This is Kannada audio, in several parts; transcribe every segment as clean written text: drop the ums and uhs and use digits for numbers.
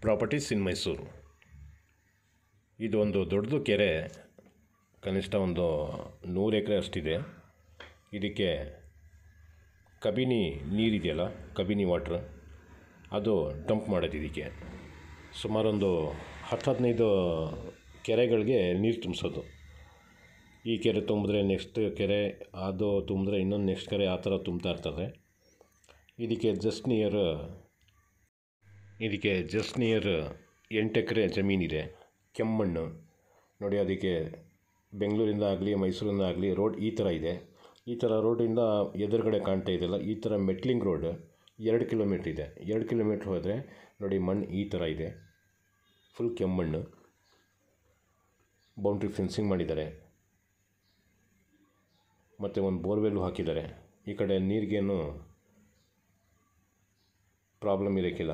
ಪ್ರಾಪರ್ಟೀಸ್ ಇನ್ ಮೈಸೂರು. ಇದು ಒಂದು ದೊಡ್ಡದು ಕೆರೆ, ಕನಿಷ್ಠ ಒಂದು 100 ಎಕರೆ ಅಷ್ಟಿದೆ. ಇದಕ್ಕೆ ಕಬಿನಿ ನೀರಿದೆಯಲ್ಲ, ಕಬಿನಿ ವಾಟ್ರ್, ಅದು ಡಂಪ್ ಮಾಡೋದು. ಇದಕ್ಕೆ ಸುಮಾರೊಂದು 10-15 ಕೆರೆಗಳಿಗೆ ನೀರು ತುಂಬಿಸೋದು. ಈ ಕೆರೆ ತುಂಬಿದ್ರೆ ನೆಕ್ಸ್ಟ್ ಕೆರೆ, ಅದು ತುಂಬಿದ್ರೆ ಇನ್ನೊಂದು ನೆಕ್ಸ್ಟ್ ಕೆರೆ, ಆ ಥರ ತುಂಬ್ತಾ ಇರ್ತದೆ. ಇದಕ್ಕೆ ಜಸ್ಟ್ ನಿಯರ್ 8 ಎಕರೆ ಜಮೀನಿದೆ. ಕೆಮ್ಮಣ್ಣು ನೋಡಿ. ಅದಕ್ಕೆ ಬೆಂಗಳೂರಿಂದ ಆಗಲಿ ಮೈಸೂರಿಂದ ಆಗಲಿ ರೋಡ್ ಈ ಥರ ಇದೆ. ಈ ಥರ ರೋಡಿಂದ ಎದುರುಗಡೆ ಕಾಣ್ತಾ ಇದೆಯಲ್ಲ, ಈ ಥರ ಮೆಟ್ಲಿಂಗ್ ರೋಡ್ 2 ಕಿಲೋಮೀಟ್ರ್ ಇದೆ. 2 ಕಿಲೋಮೀಟ್ರ್ ಹೋದರೆ ನೋಡಿ, ಮಣ್ಣು ಈ ಥರ ಇದೆ, ಫುಲ್ ಕೆಮ್ಮಣ್ಣು. ಬೌಂಡ್ರಿ ಫೆನ್ಸಿಂಗ್ ಮಾಡಿದ್ದಾರೆ, ಮತ್ತು ಒಂದು ಬೋರ್ವೆಲ್ಲು ಹಾಕಿದ್ದಾರೆ. ಈ ಕಡೆ ನೀರಿಗೇನು ಪ್ರಾಬ್ಲಮ್ ಇರೋಕ್ಕಿಲ್ಲ.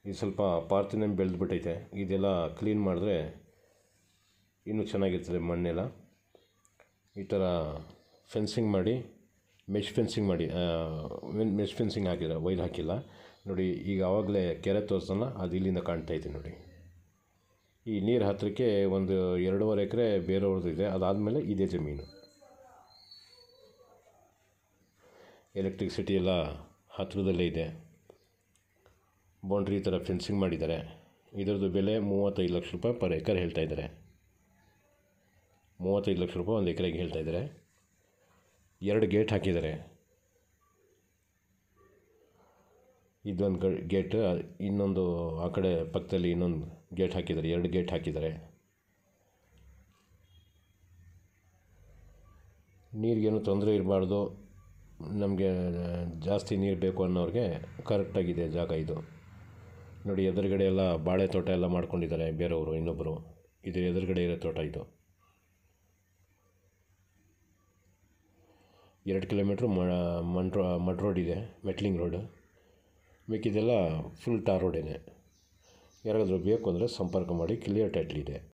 ಇದು ಸ್ವಲ್ಪ ಪಾರ್ಥಿನಿಯಂ ಬೆಳೆದ್ಬಿಟ್ಟೈತೆ. ಇದೆಲ್ಲ ಕ್ಲೀನ್ ಮಾಡಿದ್ರೆ ಇನ್ನೂ ಚೆನ್ನಾಗಿರ್ತದೆ ಮಣ್ಣೆಲ್ಲ. ಈ ಥರ ಫೆನ್ಸಿಂಗ್ ಮಾಡಿ, ಮೆಶ್ ಫೆನ್ಸಿಂಗ್ ಹಾಕಿದ್ದಾರೆ, ವೈರ್ ಹಾಕಿಲ್ಲ ನೋಡಿ. ಈಗ ಆವಾಗಲೇ ಕೆರೆ ತೋರಿಸೋಣ, ಅದು ಇಲ್ಲಿಂದ ಕಾಣ್ತಾಯಿದೆ ನೋಡಿ. ಈ ನೀರು ಹತ್ತಿರಕ್ಕೆ ಒಂದು 2.5 ಎಕರೆ ಬೇರೆಯವ್ರದ್ದು ಇದೆ. ಅದಾದಮೇಲೆ ಇದೇ ಜಮೀನು. ಎಲೆಕ್ಟ್ರಿಸಿಟಿ ಎಲ್ಲ ಹತ್ತಿರದಲ್ಲೇ ಇದೆ. ಬೌಂಡ್ರಿ ಈ ಥರ ಫೆನ್ಸಿಂಗ್ ಮಾಡಿದ್ದಾರೆ. ಇದರದ್ದು ಬೆಲೆ 35 ಲಕ್ಷ ರೂಪಾಯಿ ಪರ್ ಎಕರ್ ಹೇಳ್ತಾಯಿದ್ದಾರೆ. 35 ಲಕ್ಷ ರೂಪಾಯಿ ಒಂದು ಎಕರೆಗೆ ಹೇಳ್ತಾಯಿದ್ದಾರೆ. 2 ಗೇಟ್ ಹಾಕಿದ್ದಾರೆ. ಇದೊಂದು ಗೇಟ್, ಇನ್ನೊಂದು ಆ ಕಡೆ ಪಕ್ಕದಲ್ಲಿ ಇನ್ನೊಂದು ಗೇಟ್ ಹಾಕಿದ್ದಾರೆ. 2 ಗೇಟ್ ಹಾಕಿದ್ದಾರೆ. ನೀರಿಗೇನು ತೊಂದರೆ ಇರಬಾರ್ದು, ನಮಗೆ ಜಾಸ್ತಿ ನೀರು ಬೇಕು ಅನ್ನೋರಿಗೆ ಕರೆಕ್ಟಾಗಿದೆ ಜಾಗ ಇದು ನೋಡಿ. ಎದುರುಗಡೆ ಎಲ್ಲ ಬಾಳೆ ತೋಟ ಎಲ್ಲ ಮಾಡ್ಕೊಂಡಿದ್ದಾರೆ ಬೇರೆಯವರು, ಇನ್ನೊಬ್ಬರು. ಇದು ಎದುರುಗಡೆ ಇರೋ ತೋಟ ಇದು. 2 ಕಿಲೋಮೀಟ್ರ್ ಮಡ್ ರೋಡ್ ಇದೆ, ಮೆಟ್ಲಿಂಗ್ ರೋಡ್. ಮಿಕ್ಕಿದೆಲ್ಲ ಫುಲ್ ಟಾರ್ ರೋಡೇನೆ. ಯಾರಾದರೂ ಬೇಕು ಅಂದರೆ ಸಂಪರ್ಕ ಮಾಡಿ. ಕ್ಲಿಯರ್ ಟೈಟ್ಲ್ ಇದೆ.